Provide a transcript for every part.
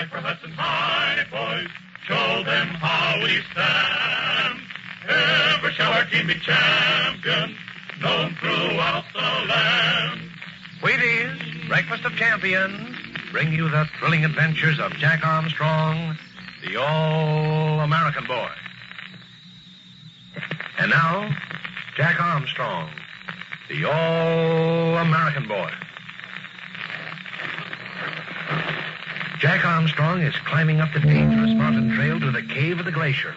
cry for Hudson High, boys. Show them how we stand. Ever shall our team be champions, known throughout the land. Wheaties, Breakfast of Champions, bring you the thrilling adventures of Jack Armstrong, the All-American Boy. And now, Jack Armstrong, the All-American Boy. Jack Armstrong is climbing up the dangerous mountain trail to the cave of the glacier.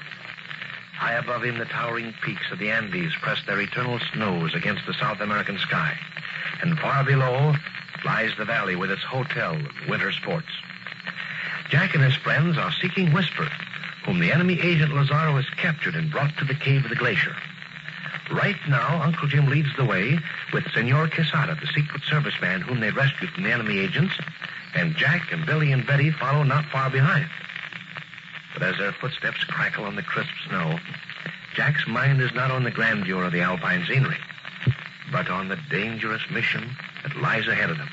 High above him, the towering peaks of the Andes press their eternal snows against the South American sky. And far below lies the valley with its hotel and winter sports. Jack and his friends are seeking Whisper, whom the enemy agent Lazaro has captured and brought to the cave of the glacier. Right now, Uncle Jim leads the way with Senor Quesada, the Secret Service man whom they rescued from the enemy agents, and Jack and Billy and Betty follow not far behind. But as their footsteps crackle on the crisp snow, Jack's mind is not on the grandeur of the alpine scenery, but on the dangerous mission that lies ahead of them.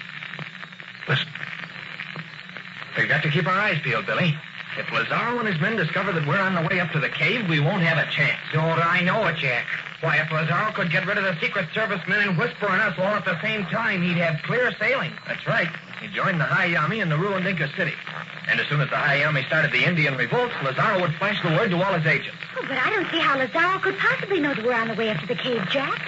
Listen. We've got to keep our eyes peeled, Billy. If Lazaro and his men discover that we're on the way up to the cave, we won't have a chance. Don't I know it, Jack? Why, if Lazaro could get rid of the Secret Service men and Whisper and us all at the same time, he'd have clear sailing. That's right. He joined the Hayami in the ruined Inca city. And as soon as the Hayami started the Indian revolt, Lazaro would flash the word to all his agents. Oh, but I don't see how Lazaro could possibly know that we're on the way up to the cave, Jack.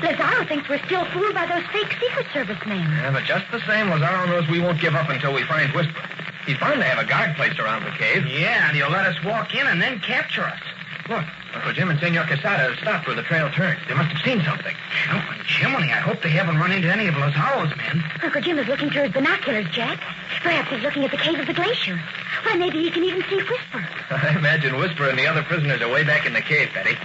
Lazaro thinks we're still fooled by those fake Secret Service men. Yeah, but just the same, Lazaro knows we won't give up until we find Whisper. He's bound to have a guard placed around the cave. Yeah, and he'll let us walk in and then capture us. Look, Uncle Jim and Senor Quesada have stopped where the trail turns. They must have seen something. Oh, Jiminy, I hope they haven't run into any of Lazaro's men. Uncle Jim is looking through his binoculars, Jack. Perhaps he's looking at the cave of the glacier. Why, maybe he can even see Whisper. I imagine Whisper and the other prisoners are way back in the cave, Betty.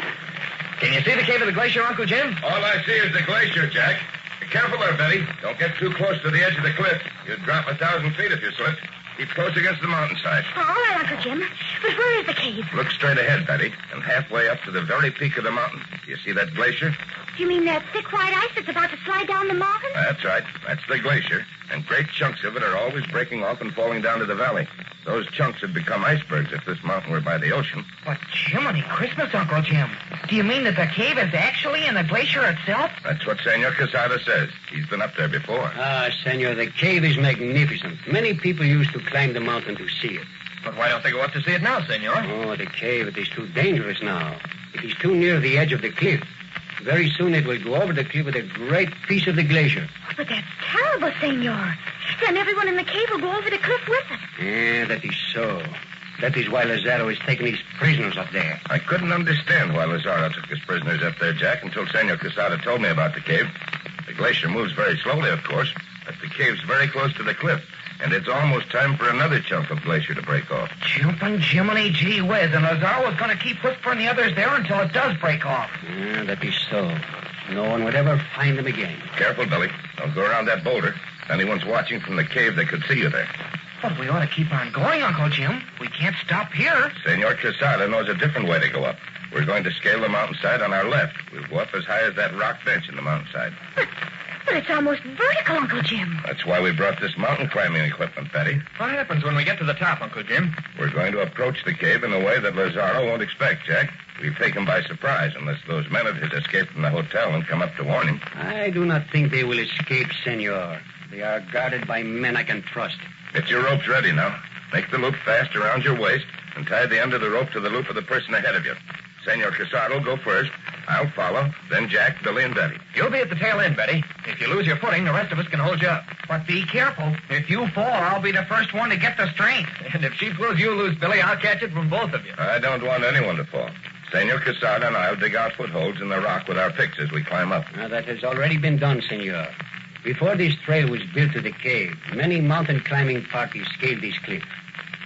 Can you see the cave of the glacier, Uncle Jim? All I see is the glacier, Jack. Be careful there, Betty. Don't get too close to the edge of the cliff. You'd drop 1,000 feet if you slipped. Keep close against the mountainside. Oh, all right, Uncle Jim. But where is the cave? Look straight ahead, Betty, and halfway up to the very peak of the mountain. Do you see that glacier? Do you mean that thick white ice that's about to slide down the mountain? That's right. That's the glacier. And great chunks of it are always breaking off and falling down to the valley. Those chunks would become icebergs if this mountain were by the ocean. But, Jiminy Christmas, Uncle Jim. Do you mean that the cave is actually in the glacier itself? That's what Senor Quesada says. He's been up there before. Ah, Senor, the cave is magnificent. Many people used to climb the mountain to see it. But why don't they go up to see it now, Senor? Oh, the cave, it is too dangerous now. It is too near the edge of the cliff. Very soon it will go over the cliff with a great piece of the glacier. But that's terrible, Senor. Then everyone in the cave will go over the cliff with us. Yeah, that is so. That is why Lazaro is taking his prisoners up there. I couldn't understand why Lazaro took his prisoners up there, Jack, until Senor Quesada told me about the cave. The glacier moves very slowly, of course, but the cave's very close to the cliff, and it's almost time for another chunk of glacier to break off. Jumping Jiminy gee whiz, and Lazaro is going to keep whispering the others there until it does break off. Yeah, that is so. No one would ever find them again. Careful, Billy. Don't go around that boulder. If anyone's watching from the cave, they could see you there. But we ought to keep on going, Uncle Jim. We can't stop here. Senor Quesada knows a different way to go up. We're going to scale the mountainside on our left. We'll go up as high as that rock bench in the mountainside. But it's almost vertical, Uncle Jim. That's why we brought this mountain climbing equipment, Betty. What happens when we get to the top, Uncle Jim? We're going to approach the cave in a way that Lazaro won't expect, Jack. We've taken him by surprise, unless those men of his escaped from the hotel and come up to warn him. I do not think they will escape, Senor. They are guarded by men I can trust. Get your ropes ready now. Make the loop fast around your waist and tie the end of the rope to the loop of the person ahead of you. Senor Quesada will go first. I'll follow. Then Jack, Billy, and Betty. You'll be at the tail end, Betty. If you lose your footing, the rest of us can hold you up. But be careful. If you fall, I'll be the first one to get the strength. And if she pulls, you lose, Billy. I'll catch it from both of you. I don't want anyone to fall. Senor Quesada and I'll dig out footholds in the rock with our picks as we climb up. Now, that has already been done, Senor. Before this trail was built to the cave, many mountain climbing parties scaled this cliff.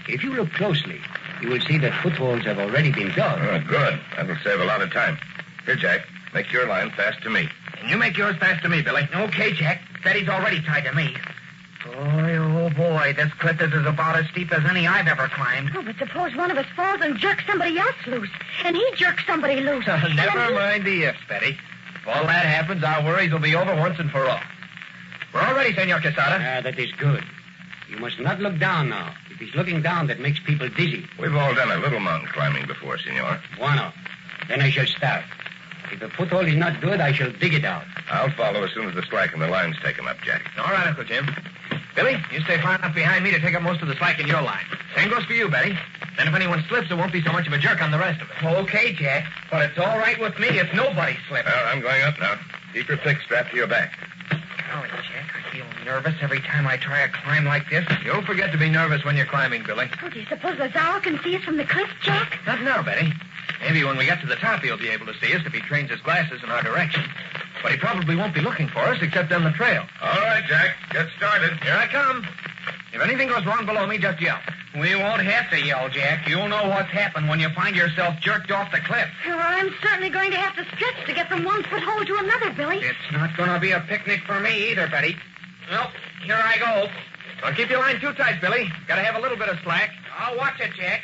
If you look closely, you will see that footholds have already been dug. Oh, good. That'll save a lot of time. Here, Jack, make your line fast to me. And you make yours fast to me, Billy. Okay, Jack. Betty's already tied to me. Boy, oh, boy, this cliff is about as steep as any I've ever climbed. Oh, but suppose one of us falls and jerks somebody else loose, and he jerks somebody loose. Never mind the ifs, Betty. If all that happens, our worries will be over once and for all. We're all ready, Senor Quesada. Ah, that is good. You must not look down now. It is looking down that makes people dizzy. We've all done a little mountain climbing before, senor. Bueno. Then I shall start. If the foothold is not good, I shall dig it out. I'll follow as soon as the slack in the line's taken up, Jack. All right, Uncle Jim. Billy, you stay far enough behind me to take up most of the slack in your line. Same goes for you, Betty. Then if anyone slips, it won't be so much of a jerk on the rest of us. Okay, Jack. But it's all right with me if nobody slips. Well, I'm going up now. Keep your pick strapped to your back. Golly, Jack, I feel nervous every time I try a climb like this. You'll forget to be nervous when you're climbing, Billy. Oh, do you suppose Lazaro can see us from the cliff, Jack? Not now, Betty. Maybe when we get to the top, he'll be able to see us if he trains his glasses in our direction. But he probably won't be looking for us except on the trail. All right, Jack. Get started. Here I come. If anything goes wrong below me, just yell. We won't have to yell, Jack. You'll know what's happened when you find yourself jerked off the cliff. Well, I'm certainly going to have to stretch to get from one foothold to another, Billy. It's not going to be a picnic for me either, Betty. Well, here I go. Don't keep your line too tight, Billy. Got to have a little bit of slack. I'll watch it, Jack.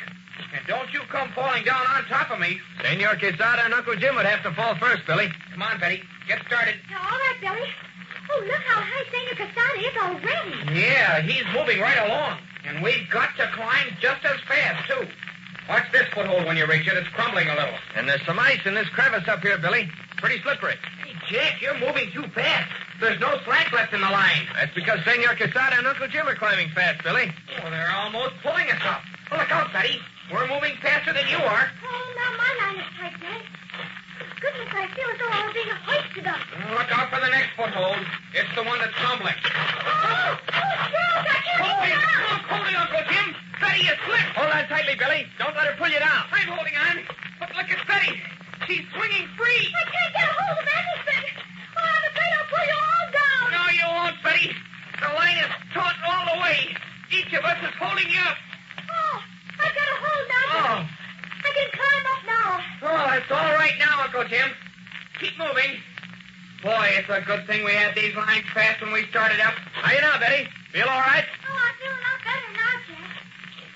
And don't you come falling down on top of me. Senor Quesada and Uncle Jim would have to fall first, Billy. Come on, Betty. Get started. All right, Billy. Oh, look how high Senor Quesada is already. Yeah, he's moving right along. And we've got to climb just as fast, too. Watch this foothold when you reach it. It's crumbling a little. And there's some ice in this crevice up here, Billy. Pretty slippery. Hey, Jack, you're moving too fast. There's no slack left in the line. That's because Senor Quesada and Uncle Jim are climbing fast, Billy. Oh, they're almost pulling us up. Well, look out, Betty. We're moving faster than you are. Oh, now my line is tight, Jack. Goodness, I feel as though I was being hoisted up. Look out for the next foothold. It's the one that's crumbling. Oh, Jack, I can't Hold hold it. on. Hold it, Uncle Jim. Betty, you slipped. Hold on tightly, Billy. Don't let her pull you down. I'm holding on. But look at Betty. She's swinging free. I can't get a hold of anything. Oh, I'm afraid I'll pull you all down. No, you won't, Betty. The line is taut all the way. Each of us is holding you up. Oh, I've got a hold now. Oh. I can climb up now. Oh, it's all right now, Uncle Jim. Keep moving. Boy, it's a good thing we had these lines fast when we started up. How you now, Betty? Feel all right? Oh, I feel a lot better now, Jack.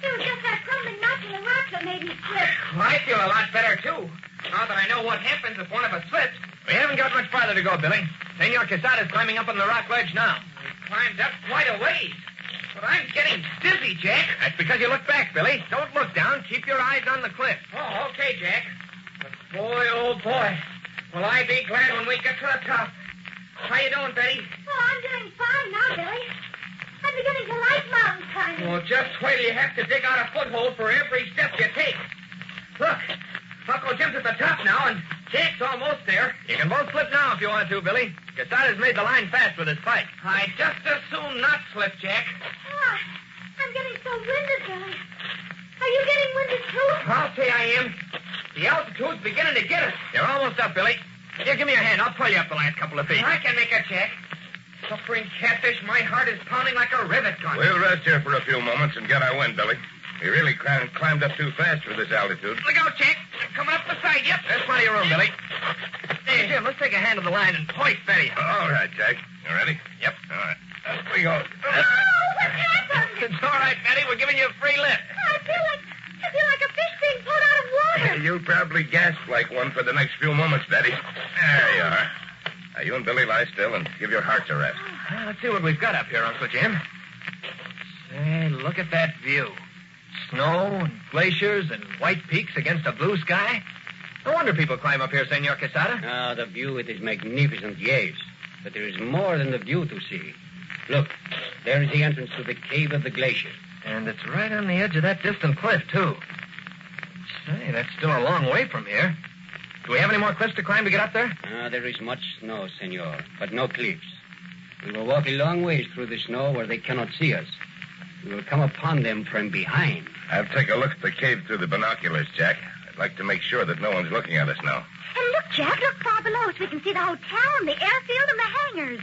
It was just that crumbling notch in the rock that made me slip. I feel a lot better, too. Now that I know what happens if one of us slips. We haven't got much farther to go, Billy. Senor Quesada's climbing up on the rock ledge now. We climbed up quite a ways. But I'm getting dizzy, Jack. That's because you look back, Billy. Don't look down. Keep your eyes on the cliff. Oh, okay, Jack. But boy, oh boy, will I be glad when we get to the top. How you doing, Betty? Oh, I'm doing fine now, Billy. I'm beginning to like mountain climbing. Well, just wait till you have to dig out a foothold for every step you take. Look, Uncle Jim's at the top now, and Jack's almost there. You can both slip now if you want to, Billy. Quesada's made the line fast with his pike. I'd just as soon not slip, Jack. Oh, I'm getting so winded, Billy. Are you getting winded, too? I'll say I am. The altitude's beginning to get us. You're almost up, Billy. Here, give me a hand. I'll pull you up the last couple of feet. I can make it, Jack. Suffering catfish, my heart is pounding like a rivet gun. We'll rest here for a few moments and get our wind, Billy. We really climbed up too fast for this altitude. Look out, Jack. They're coming up beside you. There's plenty of room, Billy. Hey, Jim, let's take a hand of the line and hoist Betty. All right, Jack. You ready? Yep. All right. Up we go. Oh, what happened? It's all right, Betty. We're giving you a free lift. I feel like a fish being pulled out of water. You'll probably gasp like one for the next few moments, Betty. There you are. Now, you and Billy lie still and give your hearts a rest. Well, let's see what we've got up here, Uncle Jim. Say, look at that view. Snow and glaciers and white peaks against a blue sky. No wonder people climb up here, Senor Quesada. Ah, the view, it is magnificent, yes. But there is more than the view to see. Look, there is the entrance to the cave of the glacier. And it's right on the edge of that distant cliff, too. Say, that's still a long way from here. Do we have any more cliffs to climb to get up there? Ah, there is much snow, senor, but no cliffs. We will walk a long ways through the snow where they cannot see us. We will come upon them from behind. I'll take a look at the cave through the binoculars, Jack. I'd like to make sure that no one's looking at us now. And look, Jack, look far below so we can see the hotel and the airfield and the hangars.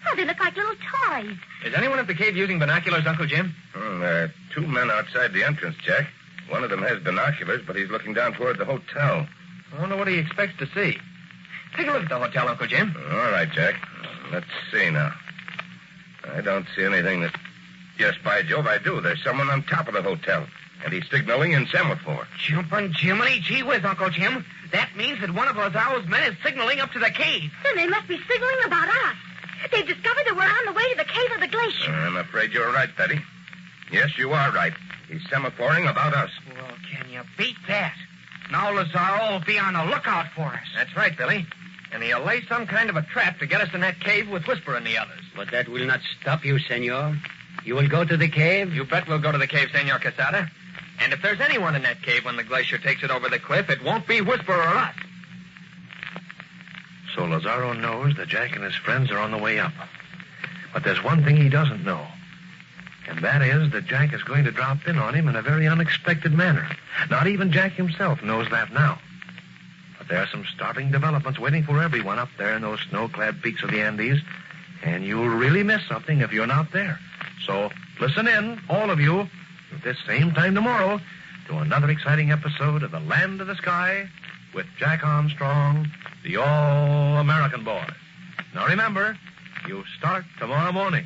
Oh, they look like little toys. Is anyone at the cave using binoculars, Uncle Jim? There are two men outside the entrance, Jack. One of them has binoculars, but he's looking down toward the hotel. I wonder what he expects to see. Take a look at the hotel, Uncle Jim. All right, Jack. Let's see now. I don't see anything that... Yes, by Jove, I do. There's someone on top of the hotel, and he's signaling in semaphore. Jumping Jiminy, gee whiz, Uncle Jim. That means that one of Lazaro's men is signaling up to the cave. Then they must be signaling about us. They've discovered that we're on the way to the cave of the glacier. I'm afraid you're right, Betty. Yes, you are right. He's semaphoring about us. Well, can you beat that? Now Lazaro will be on the lookout for us. That's right, Billy. And he'll lay some kind of a trap to get us in that cave with Whisper and the others. But that will not stop you, senor. You will go to the cave? You bet we'll go to the cave, Senor Quesada. And if there's anyone in that cave when the glacier takes it over the cliff, it won't be Whisper or us. So Lazaro knows that Jack and his friends are on the way up. But there's one thing he doesn't know. And that is that Jack is going to drop in on him in a very unexpected manner. Not even Jack himself knows that now. But there are some startling developments waiting for everyone up there in those snow-clad peaks of the Andes. And you'll really miss something if you're not there. So listen in, all of you, at this same time tomorrow, to another exciting episode of The Land of the Sky with Jack Armstrong, the All-American Boy. Now remember, you start tomorrow morning.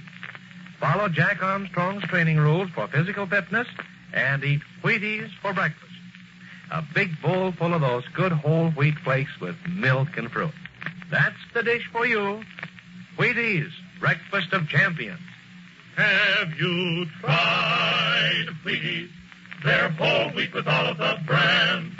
Follow Jack Armstrong's training rules for physical fitness and eat Wheaties for breakfast. A big bowl full of those good whole wheat flakes with milk and fruit. That's the dish for you. Wheaties, breakfast of champions. Have you tried Wheaties? They're whole wheat with all of the bran.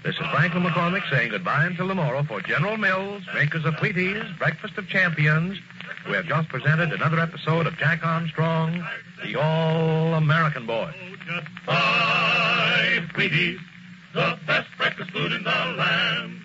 This is Franklin McCormick saying goodbye until tomorrow for General Mills, makers of Wheaties, breakfast of champions. We have just presented another episode of Jack Armstrong, the All-American Boy. Just 5 Wheaties, the best breakfast food in the land.